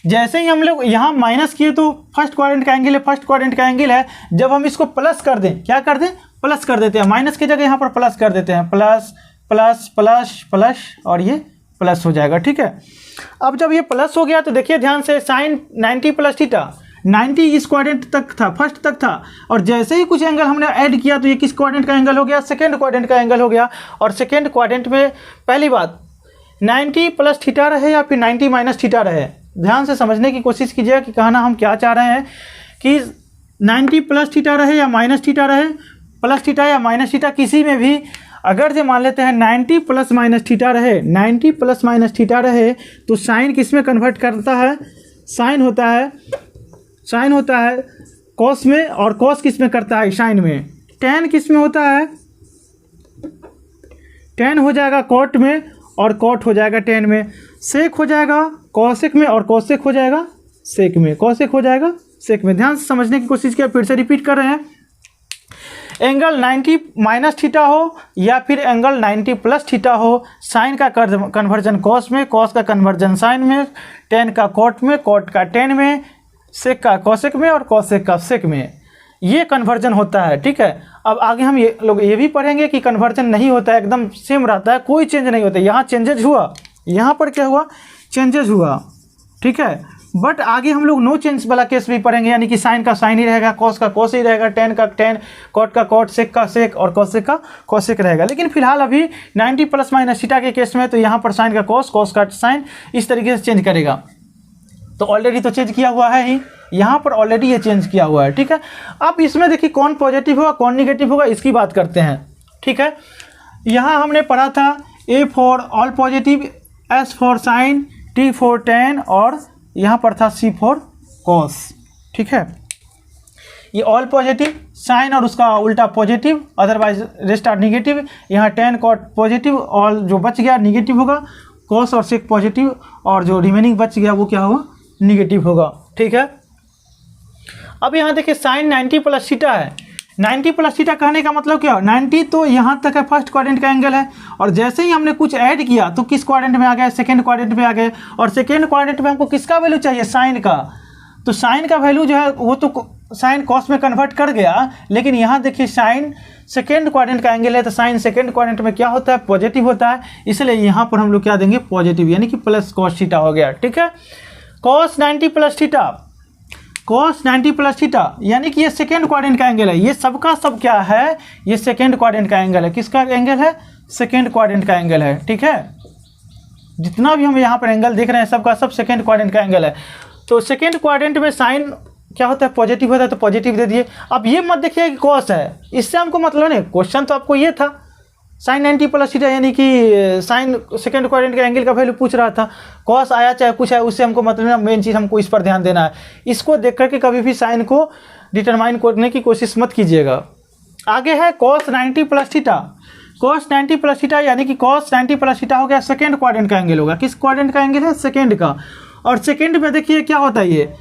जैसे ही हम लोग यहाँ माइनस किए तो फर्स्ट क्वाड्रेंट का एंगल है, फर्स्ट क्वाड्रेंट का एंगल है। जब हम इसको प्लस कर दें, क्या कर दें, प्लस कर देते हैं, माइनस की जगह यहाँ पर प्लस कर देते हैं, प्लस प्लस प्लस प्लस और ये प्लस हो जाएगा, ठीक है। अब जब ये प्लस हो गया तो देखिए ध्यान से, sin 90 + थीटा 90 इस क्वाड्रेंट तक था, फर्स्ट तक था, और जैसे ही कुछ एंगल हमने ऐड किया तो ये किस क्वाड्रेंट का एंगल हो गया, सेकेंड क्वाड्रेंट का एंगल हो गया। और सेकेंड क्वाड्रेंट में पहली बात 90 + थीटा रहे या फिर 90 - थीटा रहे, ध्यान से समझने की कोशिश कीजिएगा कि कहना हम क्या चाह रहे हैं कि 90 + थीटा रहे या माइनस थीटा रहे, प्लस थीटा या माइनस थीटा, किसी में भी अगर जो मान लेते हैं 90 ± थीटा रहे, 90 ± थीटा रहे तो साइन किस में कन्वर्ट करता है, साइन होता है कॉस में, और कॉस किस में करता है, साइन में। टैन किस में होता है, टैन हो जाएगा कॉट में और कॉट हो जाएगा टैन में। सेक हो जाएगा कॉसेक में और कॉसेक हो जाएगा सेक में, कॉसेक हो जाएगा सेक में। ध्यान से समझने की कोशिश किया, फिर से रिपीट कर रहे हैं। एंगल 90 - थीटा हो या फिर एंगल 90 + थीटा हो, साइन का कन्वर्जन कॉस में, कॉस का कन्वर्जन साइन में, टेन का कॉट में, कॉट का टेन में, सेक का कॉसेक में और कॉसेक का सेक में, ये कन्वर्जन होता है, ठीक है। अब आगे हम ये लोग ये भी पढ़ेंगे कि कन्वर्जन नहीं होता है, एकदम सेम रहता है, कोई चेंज नहीं होता है। यहाँ चेंजेज हुआ, यहाँ पर क्या हुआ, चेंजेस हुआ, ठीक है। बट आगे हम लोग नो चेंज वाला केस भी पढ़ेंगे, यानी कि साइन का साइन ही रहेगा, कॉस का कॉस ही रहेगा, टेन का टेन, कॉट का कॉट, सेक का सेक और कॉसेक का कॉसेक रहेगा। लेकिन फिलहाल अभी 90 ± थीटा के केस में तो यहाँ पर साइन का कॉस, कॉस का साइन, इस तरीके से चेंज करेगा। तो ऑलरेडी तो चेंज किया हुआ है ही, यहाँ पर ऑलरेडी ये चेंज किया हुआ है, ठीक है। अब इसमें देखिए कौन पॉजिटिव होगा कौन निगेटिव होगा, इसकी बात करते हैं, ठीक है। यहाँ हमने पढ़ा था A for all positive, S for sine, T for tan और यहाँ पर था C फॉर कॉस, ठीक है। ये ऑल पॉजिटिव, साइन और उसका उल्टा positive, otherwise rest are negative. यहाँ टेन कॉट पॉजिटिव, ऑल जो बच गया निगेटिव होगा, कॉस और सेक पॉजिटिव, और जो रिमेनिंग बच गया वो क्या होगा, निगेटिव होगा। ठीक है, अब यहाँ देखिए साइन 90 प्लस थीटा है। 90 प्लस थीटा कहने का मतलब क्या, 90 तो यहाँ तक है फर्स्ट क्वाड्रेंट का एंगल है, और जैसे ही हमने कुछ ऐड किया तो किस क्वाड्रेंट में आ गया, सेकेंड क्वाड्रेंट में आ गए, और सेकेंड क्वाड्रेंट में हमको किसका वैल्यू चाहिए, साइन का। तो साइन का वैल्यू जो है वो तो साइन कॉस में कन्वर्ट कर गया, लेकिन यहाँ देखिए साइन सेकेंड क्वाड्रेंट का एंगल है, तो साइन सेकेंड क्वाड्रेंट में क्या होता है, पॉजिटिव होता है, इसलिए यहाँ पर हम लोग क्या देंगे, पॉजिटिव, यानी कि प्लस कॉस थीटा हो गया। ठीक है, cos 90 plus theta, cos 90 plus theta यानी कि ये सेकेंड क्वाड्रेंट का एंगल है। ये सबका सब क्या है, ये सेकेंड क्वाड्रेंट का एंगल है। किसका एंगल है, सेकेंड क्वाड्रेंट का एंगल है। ठीक है, जितना भी हम यहाँ पर एंगल देख रहे हैं सबका सब सेकेंड क्वाड्रेंट का एंगल है। तो सेकेंड क्वाड्रेंट में साइन क्या होता है, पॉजिटिव होता है, तो पॉजिटिव दे दिए। अब ये मत देखिए कि कॉस है, इससे हमको मतलब नहीं, क्वेश्चन तो आपको ये था साइन 90 प्लस थीटा यानी कि साइन सेकेंड क्वाड्रेंट का एंगल का वैल्यू पूछ रहा था। कॉस आया चाहे कुछ है, उससे हमको मतलब ना, मेन चीज़ हमको इस पर ध्यान देना है। इसको देख करके कभी भी साइन को डिटरमाइन करने की कोशिश मत कीजिएगा। आगे है cos 90 plus theta. Cos 90 plus theta यानी कि कॉस 90 प्लस थीटा हो गया सेकेंड क्वाड्रेंट का एंगल होगा। किस क्वाड्रेंट का एंगल है, सेकेंड का। और सेकेंड में देखिए क्या होता है, ये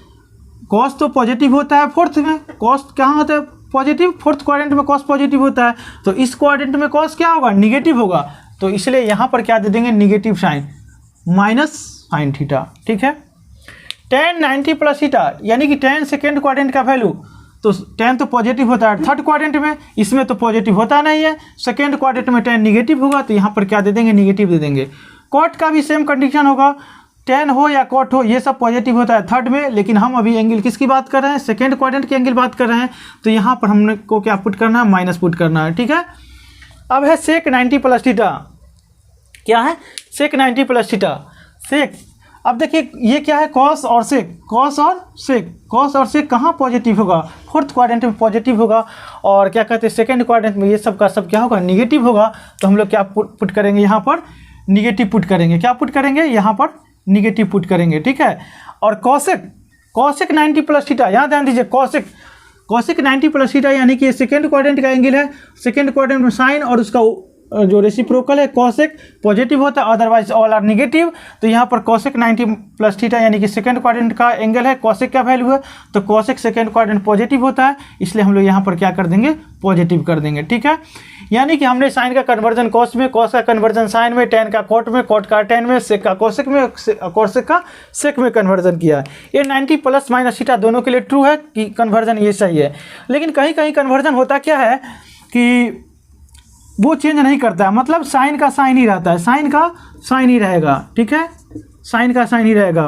कॉस तो पॉजिटिव होता है फोर्थ में, कॉस कहाँ होता है, पॉजिटिव, फोर्थ क्वाड्रेंट में कॉस पॉजिटिव होता है, तो इस क्वाड्रेंट में कॉस क्या होगा, निगेटिव होगा। तो इसलिए यहाँ पर क्या दे देंगे, negative sine, minus sine theta. ठीक है, tan 90 प्लस थीटा यानी कि tan सेकेंड क्वाड्रेंट का वैल्यू, तो tan तो पॉजिटिव होता है थर्ड क्वाड्रेंट में, इसमें तो पॉजिटिव होता नहीं है, सेकेंड क्वाड्रेंट में tan निगेटिव होगा, तो यहाँ पर क्या दे देंगे, निगेटिव दे देंगे। कॉट का भी सेम कंडीशन होगा, tan हो या कॉट हो, ये सब पॉजिटिव होता है थर्ड में, लेकिन हम अभी एंगल किसकी बात कर रहे हैं, सेकेंड क्वाड्रेंट की एंगल बात कर रहे हैं, तो यहाँ पर हमने को क्या पुट करना है, माइनस पुट करना है। ठीक है, अब है सेक 90 प्लस थीटा। क्या है, सेक 90 प्लस थीटा, सेक। अब देखिए ये क्या है, कॉस और सेक, कॉस और सेक, कॉस और सेक कहाँ पॉजिटिव होगा, फोर्थ क्वाड्रेंट में पॉजिटिव होगा, और क्या कहते हैं सेकेंड क्वाड्रेंट में ये सब का सब क्या होगा, निगेटिव होगा। तो हम लोग क्या पुट करेंगे, यहाँ पर निगेटिव पुट करेंगे। क्या पुट करेंगे, यहाँ पर निगेटिव पुट करेंगे। ठीक है, और कॉसेक, कॉसेक 90 प्लस थीटा, यहाँ ध्यान दीजिए, कॉसेक, कॉसेक 90 प्लस थीटा यानी कि सेकेंड क्वाड्रेंट का एंगल है, सेकेंड क्वाड्रेंट में साइन और उसका जो रेसिप्रोकल है कॉसेक पॉजिटिव होता है, अदरवाइज ऑल आर निगेटिव। तो यहाँ पर कॉसेक 90 प्लस थीटा यानी कि सेकेंड क्वाड्रेंट का एंगल है, कॉसेक का वैल्यू है, तो कॉसेक सेकेंड क्वाड्रेंट पॉजिटिव होता है, इसलिए हम लोग यहाँ पर क्या कर देंगे, पॉजिटिव कर देंगे। ठीक है, यानी कि हमने साइन का कन्वर्जन कॉस में, कॉस का कन्वर्जन साइन में, tan का कॉट में, कॉट का tan में, सेक का कॉसेक में, कॉसेक का सेक में कन्वर्जन किया है। ये 90 प्लस माइनस थीटा दोनों के लिए ट्रू है कि कन्वर्जन ये सही है। लेकिन कहीं कहीं कन्वर्जन होता क्या है कि वो चेंज नहीं करता है, मतलब साइन का साइन ही रहता है, साइन का साइन ही रहेगा। ठीक है, साइन का साइन ही रहेगा,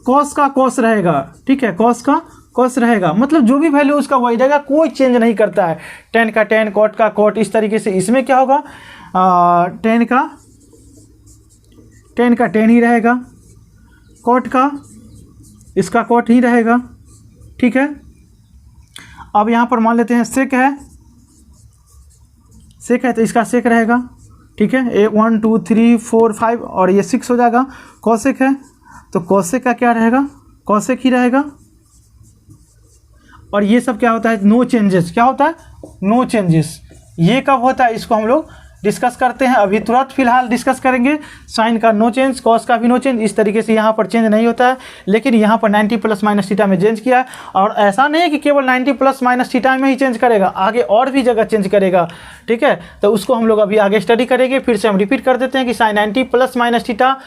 कॉस का कॉस रहेगा। ठीक है, कॉस का कॉस रहेगा, मतलब जो भी वैल्यू उसका वही रहेगा, कोई चेंज नहीं करता है। tan का tan, कॉट का कॉट, इस तरीके से इसमें क्या होगा, tan का tan ही रहेगा, कॉट का इसका कॉट ही रहेगा। ठीक है, अब यहाँ पर मान लेते हैं सेक है, सेक है तो इसका सेक रहेगा। ठीक है, 1 2 3 4 5 और ये 6 हो जाएगा। कॉसेक है तो कॉसेक का क्या रहेगा, कॉसेक ही रहेगा। और ये सब क्या होता है, नो चेंजेस, क्या होता है, नो चेंजेस। ये कब होता है, इसको हम लोग डिस्कस करते हैं, अभी तुरंत फिलहाल डिस्कस करेंगे। साइन का नो चेंज, कॉस का भी नो चेंज, इस तरीके से यहाँ पर चेंज नहीं होता है, लेकिन यहाँ पर 90 प्लस माइनस थीटा में चेंज किया है। और ऐसा नहीं है कि केवल 90 प्लस माइनस थीटा में ही चेंज करेगा, आगे और भी जगह चेंज करेगा। ठीक है, तो उसको हम लोग अभी आगे स्टडी करेंगे। फिर से हम रिपीट कर देते हैं कि साइन 90 प्लस माइनस थीटा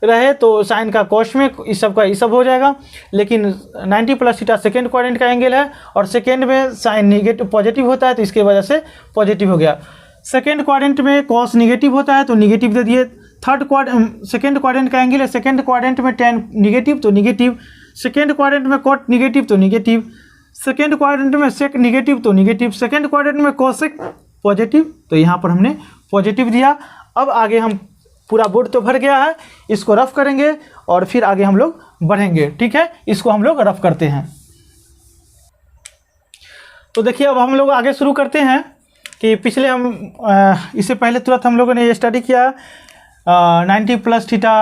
रहे तो साइन का कॉस में इस सब का ये सब हो जाएगा, लेकिन 90 प्लस थीटा सेकेंड क्वाड्रेंट का एंगल है, और सेकेंड में साइन निगेटिव पॉजिटिव होता है, तो इसके वजह से पॉजिटिव हो गया। सेकेंड क्वाड्रेंट में कॉस निगेटिव होता है तो निगेटिव दे दिए। सेकेंड क्वाड्रेंट का एंगल है, सेकेंड क्वाड्रेंट में tan निगेटिव तो निगेटिव, सेकेंड क्वाड्रेंट में कॉट निगेटिव तो निगेटिव, सेकेंड क्वाड्रेंट में सेक निगेटिव तो निगेटिव, सेकेंड क्वाड्रेंट में कॉसेक पॉजिटिव, तो यहाँ पर हमने पॉजिटिव दिया। अब आगे हम पूरा बोर्ड तो भर गया है, इसको रफ करेंगे और फिर आगे हम लोग बढ़ेंगे। ठीक है, इसको हम लोग रफ करते हैं। तो देखिए अब हम लोग आगे शुरू करते हैं कि पिछले हम इससे पहले तुरंत हम लोगों ने ये स्टडी किया 90 प्लस थीटा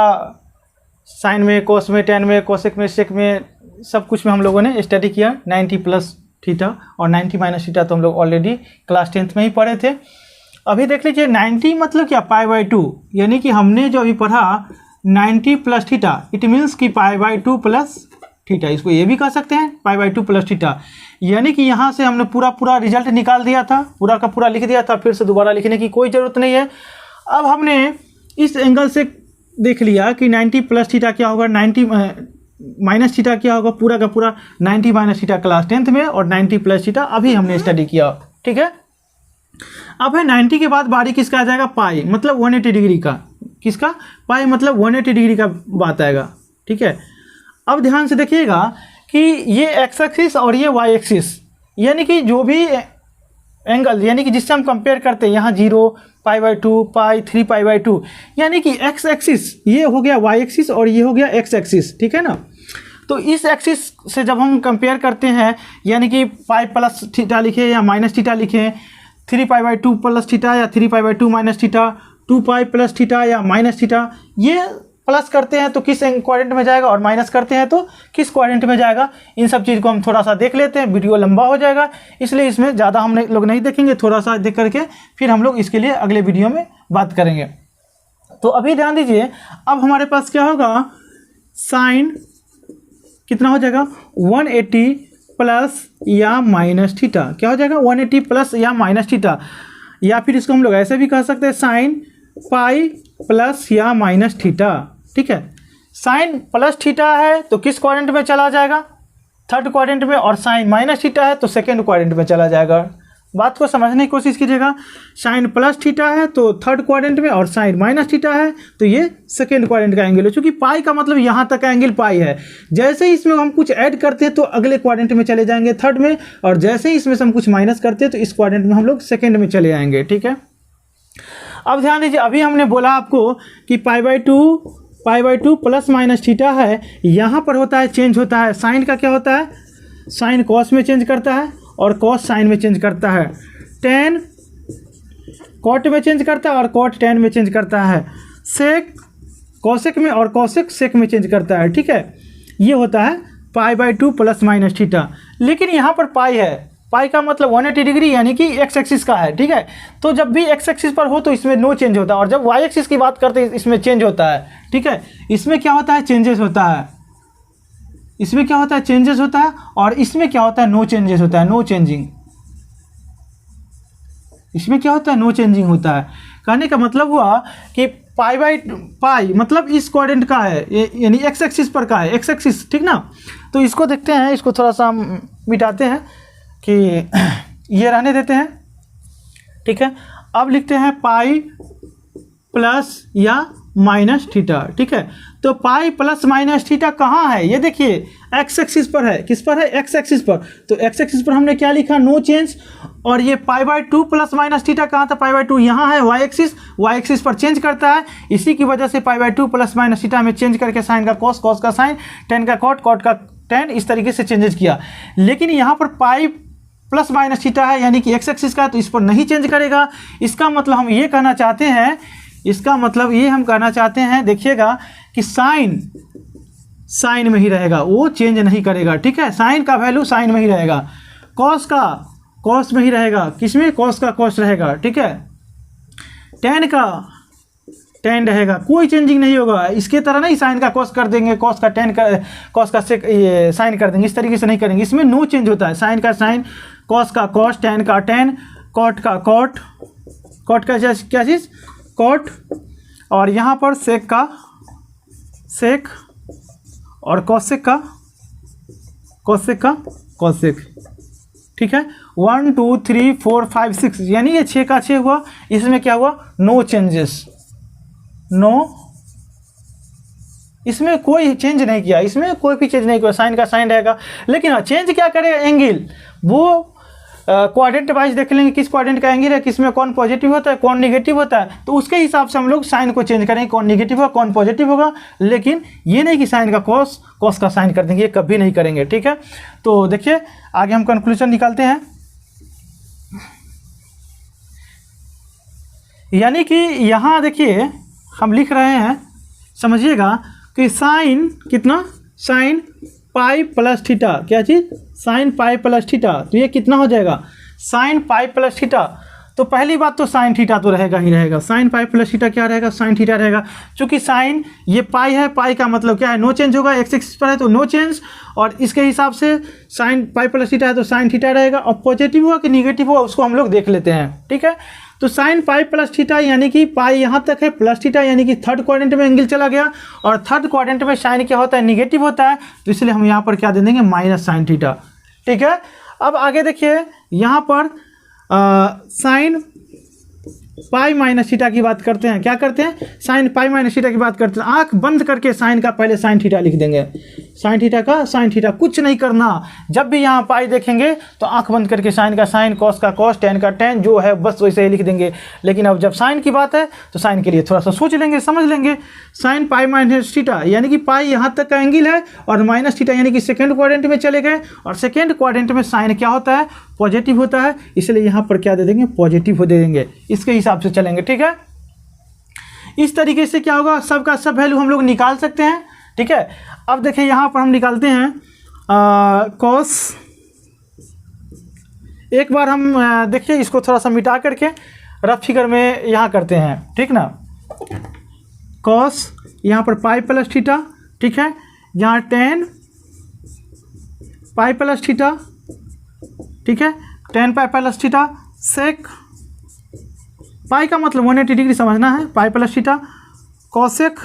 साइन में, कोस में, tan में, कोसेक में, सेक में, सब कुछ में हम लोगों ने स्टडी किया 90 प्लस थीटा। और 90 माइनस थीटा तो हम लोग ऑलरेडी क्लास 10th में ही पढ़े थे। अभी देख लीजिए 90 मतलब क्या, π/2, यानी कि हमने जो अभी पढ़ा 90 प्लस थीटा, इट मीन्स कि π/2 प्लस थीटा, इसको ये भी कह सकते हैं π/2 प्लस थीटा। यानी कि यहाँ से हमने पूरा रिजल्ट निकाल दिया था, पूरा का पूरा लिख दिया था, फिर से दोबारा लिखने की कोई ज़रूरत नहीं है। अब हमने इस एंगल से देख लिया कि 90 प्लस थीटा क्या होगा, 90 माइनस थीटा क्या होगा, पूरा का पूरा 90 माइनस थीटा क्लास 10th में, और 90 प्लस थीटा अभी हमने स्टडी किया। ठीक है, अब है 90 के बाद बारी किसका आ जाएगा, पाई, मतलब 180 डिग्री का। किसका, पाई मतलब 180 डिग्री का बात आएगा। ठीक है, अब ध्यान से देखिएगा कि ये एक्स एक्सिस और ये वाई एक्सिस, यानी कि जो भी एंगल, यानी कि जिससे हम कंपेयर करते हैं, यहाँ 0, π/2, पाई, 3 π/2, यानी कि एक्स एक्सिस ये हो गया वाई एक्सिस और ये हो गया एक्स एक्सिस। ठीक है ना, तो इस एक्सिस से जब हम कंपेयर करते हैं, यानी कि पाई प्लस थीटा लिखें या माइनस थीटा लिखें, 3 π/2 प्लस थीटा या 3 π/2 minus theta, 2 pi plus theta या माइनस थीटा, ये प्लस करते हैं तो किस क्वाड्रेंट में जाएगा और माइनस करते हैं तो किस क्वाड्रेंट में जाएगा, इन सब चीज़ को हम थोड़ा सा देख लेते हैं। वीडियो लंबा हो जाएगा, इसलिए इसमें ज़्यादा हम लोग नहीं देखेंगे, थोड़ा सा देख करके फिर हम लोग इसके लिए अगले वीडियो में बात करेंगे। तो अभी ध्यान दीजिए, अब हमारे पास क्या होगा, साइन कितना हो जाएगा, 180 प्लस या माइनस थीटा। क्या हो जाएगा, 180 प्लस या माइनस थीटा, या फिर इसको हम लोग ऐसे भी कह सकते हैं, साइन पाई प्लस या माइनस थीटा। ठीक है, साइन प्लस थीटा है तो किस क्वाड्रेंट में चला जाएगा, थर्ड क्वाड्रेंट में, और साइन माइनस थीटा है तो सेकेंड क्वाड्रेंट में चला जाएगा। बात को समझने की कोशिश कीजिएगा, साइन प्लस थीटा है तो थर्ड क्वाड्रेंट में, और साइन माइनस थीटा है तो ये सेकेंड क्वाड्रेंट का एंगल है। चूँकि पाई का मतलब यहाँ तक का एंगल पाई है, जैसे ही इसमें हम कुछ ऐड करते हैं तो अगले क्वाड्रेंट में चले जाएंगे, थर्ड में, और जैसे ही इसमें से हम कुछ माइनस करते हैं तो इस क्वाड्रेंट में हम लोग सेकेंड में चले आएंगे। ठीक है, अब ध्यान दीजिए, अभी हमने बोला आपको कि π/2 प्लस माइनस थीटा है, यहाँ पर होता है चेंज होता है, साइन का क्या होता है, साइन कॉस में चेंज करता है और कॉस साइन में चेंज करता है, टेन कॉट में चेंज करता है और कॉट टेन में चेंज करता है, सेक कॉसेक में और कॉसेक सेक में चेंज करता है। ठीक है, ये होता है π/2 प्लस माइनस थीटा। लेकिन यहाँ पर पाई है, पाई का मतलब 180 डिग्री, यानी कि एक्स एक्सिस का है। ठीक है, तो जब भी एक्स एक्सिस पर हो तो इसमें नो चेंज होता है, और जब वाई एक्सिस की बात करते हैं इसमें चेंज होता है। ठीक है, इसमें क्या होता है, चेंजेस होता है, इसमें क्या होता है, चेंजेस होता है, और इसमें क्या होता है, नो चेंजेस होता है, नो चेंजिंग। इसमें क्या होता है, नो चेंजिंग होता है। कहने का मतलब हुआ कि पाई मतलब इस क्वाड्रेंट का है, यानी एक्स एक्सिस पर का है, एक्स एक्सिस। ठीक ना, तो इसको देखते हैं, इसको थोड़ा सा हम मिटाते हैं कि ये रहने देते हैं। ठीक है, अब लिखते हैं पाई प्लस या माइनस थीटा। ठीक है, तो पाई प्लस माइनस थीटा कहाँ है, ये देखिए एक्स एक्सिस पर है। किस पर है, एक्स एक्सिस पर। तो एक्स एक्सिस पर हमने क्या लिखा, नो चेंज। और ये π/2 प्लस माइनस थीटा कहाँ था, π/2 यहाँ है, वाई एक्सिस पर चेंज करता है। इसी की वजह से π/2 प्लस माइनस थीटा में चेंज करके साइन का कॉस, कॉस का साइन, टेन का कॉट, कॉट का टेन, इस तरीके से चेंजेस किया। लेकिन यहाँ पर पाई प्लस माइनस थीटा है, यानी कि एक्स एक्सिस का, तो इस पर नहीं चेंज करेगा। इसका मतलब हम ये कहना चाहते हैं, इसका मतलब ये हम कहना चाहते हैं, देखिएगा कि साइन में ही रहेगा, वो चेंज नहीं करेगा। ठीक है, साइन का वैल्यू साइन में ही रहेगा, कॉस का कॉस में ही रहेगा, किसमें, कॉस का कॉस रहेगा। ठीक है, टेन का टेन रहेगा, कोई चेंजिंग नहीं होगा। इसके तरह नहीं साइन का कॉस कर देंगे, कॉस का टेन का, कॉस का सेक साइन कर देंगे, इस तरीके से नहीं करेंगे। इसमें नो चेंज होता है, साइन का साइन, कॉस का कॉस, टेन का टेन, कॉट का कॉट, कॉट का क्या चीज़, कॉट, और यहाँ पर सेक का सेक, और कॉसेक का कॉसेक। ठीक है, 1 2 3 4 5 6, यानी ये 6 का 6 हुआ। इसमें क्या हुआ, नो चेंजेस, नो, इसमें कोई चेंज नहीं किया, इसमें कोई भी चेंज नहीं किया, साइन का साइन रहेगा। लेकिन हाँ, चेंज क्या करेगा, एंगल, वो क्वाड्रेंट वाइज देख लेंगे किस क्वाड्रेंट का एंगल है, किसमें कौन पॉजिटिव होता है, कौन नेगेटिव होता है, तो उसके हिसाब से हम लोग साइन को चेंज करेंगे, कौन नेगेटिव होगा, कौन पॉजिटिव होगा। लेकिन ये नहीं कि साइन का कॉस, कॉस का साइन कर देंगे, ये कभी नहीं करेंगे। ठीक है, तो देखिए आगे हम कंक्लूजन निकालते हैं। यानी कि यहाँ देखिए हम लिख रहे हैं, समझिएगा कि साइन कितना, साइन पाई प्लस थीटा, क्या चीज़, साइन पाई प्लस थीटा, तो ये कितना हो जाएगा, साइन पाई प्लस थीटा। तो पहली बात तो साइन थीटा तो रहेगा ही रहेगा, साइन पाई प्लस थीटा क्या रहेगा, साइन थीटा रहेगा। चूंकि साइन ये पाई है, पाई का मतलब क्या है, नो चेंज होगा, एक्स एक्सिस पर है तो नो चेंज, और इसके हिसाब से साइन पाई प्लस थीटा है तो साइन थीटा रहेगा। और पॉजिटिव हुआ कि निगेटिव हुआ उसको हम लोग देख लेते हैं, ठीक है। तो साइन पाई प्लस थीटा यानी कि पाई यहाँ तक है, प्लस थीटा यानी कि थर्ड क्वाड्रेंट में एंगल चला गया, और थर्ड क्वाड्रेंट में साइन क्या होता है, निगेटिव होता है, तो इसलिए हम यहाँ पर क्या दे देंगे, माइनस साइन थीटा, ठीक है। अब आगे देखिए यहाँ पर साइन पाई माइनस थीटा की बात करते हैं, क्या करते हैं, साइन पाई माइनस थीटा की बात करते हैं। आंख बंद करके साइन का पहले साइन थीटा लिख देंगे, साइन थीटा का साइन थीटा, कुछ नहीं करना। जब भी यहाँ पाई देखेंगे तो आंख बंद करके साइन का साइन, कॉस का कॉस, टेन का टेन, जो है बस वैसे ही लिख देंगे। लेकिन अब जब साइन की बात है तो साइन के लिए थोड़ा सा सोच लेंगे, समझ लेंगे। साइन पाई माइनस थीटा यानी कि पाई यहाँ तक का एंगल है, और माइनस थीटा यानी कि सेकेंड क्वाड्रेंट में चले गए, और सेकेंड क्वाड्रेंट में साइन क्या होता है, पॉजिटिव होता है, इसलिए यहाँ पर क्या दे देंगे, पॉजिटिव हो दे देंगे, इसके हिसाब से चलेंगे, ठीक है। इस तरीके से क्या होगा, सब का सब वैल्यू हम लोग निकाल सकते हैं, ठीक है। अब देखिए यहाँ पर हम निकालते हैं कॉस, एक बार हम देखिए इसको थोड़ा सा मिटा करके रफ फिगर में यहाँ करते हैं, ठीक ना। कॉस यहाँ पर पाई प्लस थीटा, ठीक है, यहाँ टेन पाई प्लस थीटा, ठीक है, टेन पाई प्लस थीटा, सेक पाई का मतलब 180 डिग्री समझना है, पाई प्लस थीटा, कॉसेक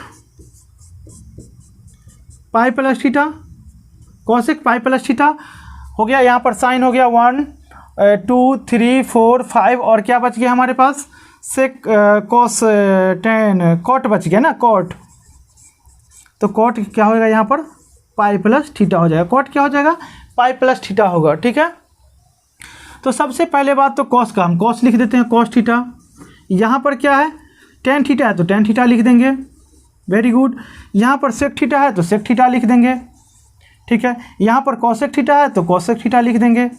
पाई प्लस थीटा, कॉसेक पाई प्लस थीटा हो गया। यहाँ पर साइन हो गया 1 2 3 4 5, और क्या बच गया हमारे पास, सेक कॉस 10, कॉट बच गया ना, कॉट, तो कॉट क्या होगा यहाँ पर, पाई प्लस थीटा हो जाएगा, कॉट क्या हो जाएगा, पाई प्लस थीटा होगा, ठीक है। तो सबसे पहले बात तो कॉस का हम कॉस लिख देते हैं, कॉस थीटा। यहाँ पर क्या है, टेन थीटा है तो टेन थीटा लिख देंगे, वेरी गुड। यहाँ पर सेक थीटा है तो सेक थीटा लिख देंगे, ठीक है। यहाँ पर कॉसेक थीटा है तो कॉसेक थीटा लिख देंगे,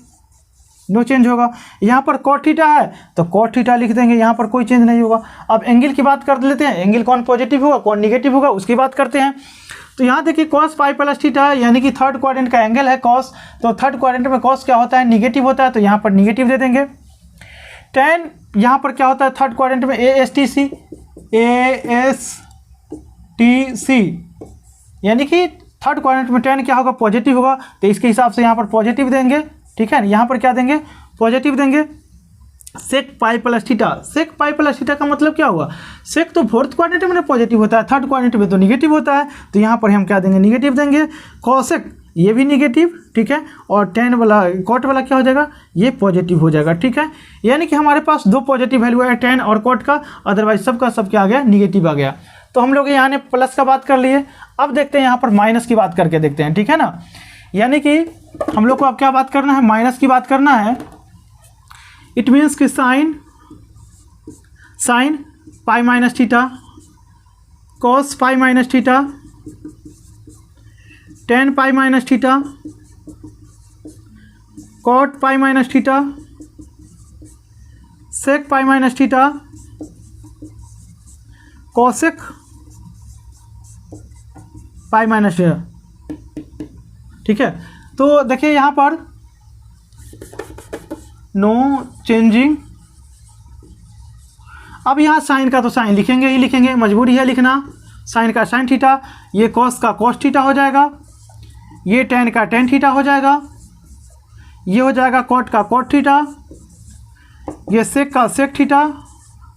नो चेंज होगा। यहाँ पर कॉट थीटा है तो कॉट थीटा लिख देंगे, यहाँ पर कोई चेंज नहीं होगा। अब एंगल की बात कर लेते हैं, एंगल कौन पॉजिटिव होगा कौन निगेटिव होगा उसकी बात करते हैं। तो यहाँ देखिए कॉस पाई प्लस थीटा यानी कि थर्ड क्वाड्रेंट का एंगल है कॉस, तो थर्ड क्वाड्रेंट में कॉस क्या होता है, निगेटिव होता है, तो यहाँ पर निगेटिव दे देंगे। टेन यहाँ पर क्या होता है थर्ड क्वाड्रेंट में, ASTC यानी कि थर्ड क्वाड्रेंट में टेन क्या होगा, पॉजिटिव होगा, तो इसके हिसाब से यहाँ पर पॉजिटिव देंगे, ठीक है। यहाँ पर क्या देंगे, पॉजिटिव देंगे। सेक पाई प्लस थीटा, सेक पाई प्लस थीटा का मतलब क्या हुआ, सेक तो फोर्थ क्वाड्रेंट में पॉजिटिव होता है, थर्ड क्वाड्रेंट में तो निगेटिव होता है, तो यहाँ पर हम क्या देंगे, निगेटिव देंगे। कॉसेक ये भी निगेटिव, ठीक है, और टेन वाला कॉट वाला क्या हो जाएगा, ये पॉजिटिव हो जाएगा, ठीक है। यानी कि हमारे पास दो पॉजिटिव वैल्यू है, टेन और कॉट का, अदरवाइज सबका सब क्या आ गया, निगेटिव आ गया। तो हम लोग यहाँ ने प्लस का बात कर लिए, अब देखते हैं यहाँ पर माइनस की बात करके देखते हैं, ठीक है ना। यानी कि हम लोग को अब क्या बात करना है, माइनस की बात करना है। इट मीन्स कि sine pi minus theta, cos pi minus theta, tan pi minus theta, cot pi minus theta, sec pi minus theta, cosec pi minus theta, ठीक है। तो देखिए यहाँ पर नो चेंजिंग। अब यहाँ साइन का तो साइन लिखेंगे ही लिखेंगे, मजबूरी है लिखना। साइन का साइन थीटा, ये कॉस का कॉस थीटा हो जाएगा, ये टेन का टेन थीटा हो जाएगा, ये हो जाएगा कॉट का कॉट थीटा, ये सेक का सेक थीटा,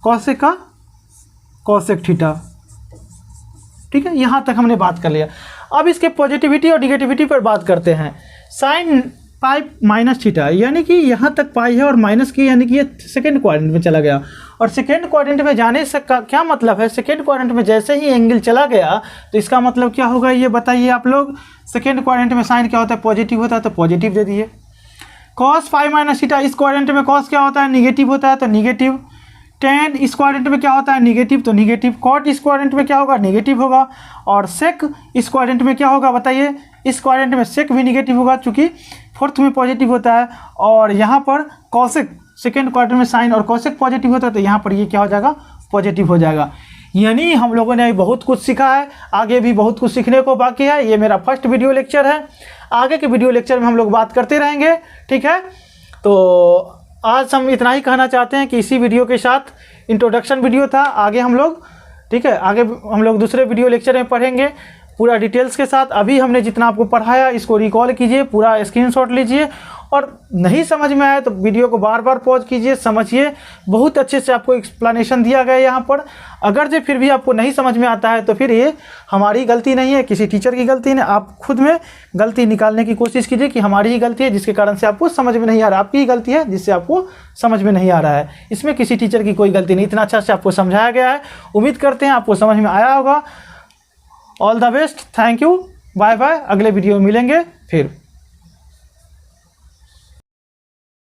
कॉसेक का कॉसेक थीटा, ठीक है। यहाँ तक हमने बात कर लिया। अब इसके पॉजिटिविटी और निगेटिविटी पर बात करते हैं। साइन पाई माइनस थीटा यानी कि यहाँ तक पाई है और माइनस की यानी कि ये सेकेंड क्वाड्रेंट में चला गया, और सेकेंड क्वाड्रेंट में जाने से का क्या मतलब है, सेकेंड क्वाड्रेंट में जैसे ही एंगल चला गया तो इसका मतलब क्या होगा, ये बताइए आप लोग। सेकेंड क्वाड्रेंट में साइन क्या होता है, पॉजिटिव होता है, तो पॉजिटिव दे दिए। कॉस पाई माइनस थीटा, इस क्वाड्रेंट में कॉस क्या होता है, निगेटिव होता है, तो निगेटिव। टेन इस क्वाड्रेंट में क्या होता है, निगेटिव, तो निगेटिव। कॉट इस क्वाड्रेंट में क्या होगा, निगेटिव होगा। और सेक इस क्वाड्रेंट में क्या होगा बताइए, इस क्वाड्रेंट में सेक भी निगेटिव होगा चूंकि फोर्थ में पॉजिटिव होता है। और यहाँ पर कॉसेक सेकेंड क्वाड्रेंट में साइन और कॉसेक पॉजिटिव होता है, तो यहाँ पर ये क्या हो जाएगा, पॉजिटिव हो जाएगा। यानी हम लोगों ने बहुत कुछ सीखा है, आगे भी बहुत कुछ सीखने को बाकी है। ये मेरा फर्स्ट वीडियो लेक्चर है, आगे के वीडियो लेक्चर में हम लोग बात करते रहेंगे, ठीक है। तो आज हम इतना ही कहना चाहते हैं कि इसी वीडियो के साथ इंट्रोडक्शन वीडियो था। आगे हम लोग, ठीक है, आगे हम लोग दूसरे वीडियो लेक्चर में पढ़ेंगे पूरा डिटेल्स के साथ। अभी हमने जितना आपको पढ़ाया इसको रिकॉल कीजिए, पूरा स्क्रीनशॉट लीजिए, और नहीं समझ में आए तो वीडियो को बार बार पॉज कीजिए, समझिए। बहुत अच्छे से आपको एक्सप्लेनेशन दिया गया है यहाँ पर। अगर जो फिर भी आपको नहीं समझ में आता है तो फिर ये हमारी गलती नहीं है, किसी टीचर की गलती नहीं। आप खुद में गलती निकालने की कोशिश कीजिए कि हमारी ही गलती है जिसके कारण से आपको समझ में नहीं आ रहा, आपकी ही गलती है जिससे आपको समझ में नहीं आ रहा है। इसमें किसी टीचर की कोई गलती नहीं। इतना अच्छा से आपको समझाया गया है। उम्मीद करते हैं आपको समझ में आया होगा। All the best, thank you, bye bye. अगले वीडियो में मिलेंगे फिर।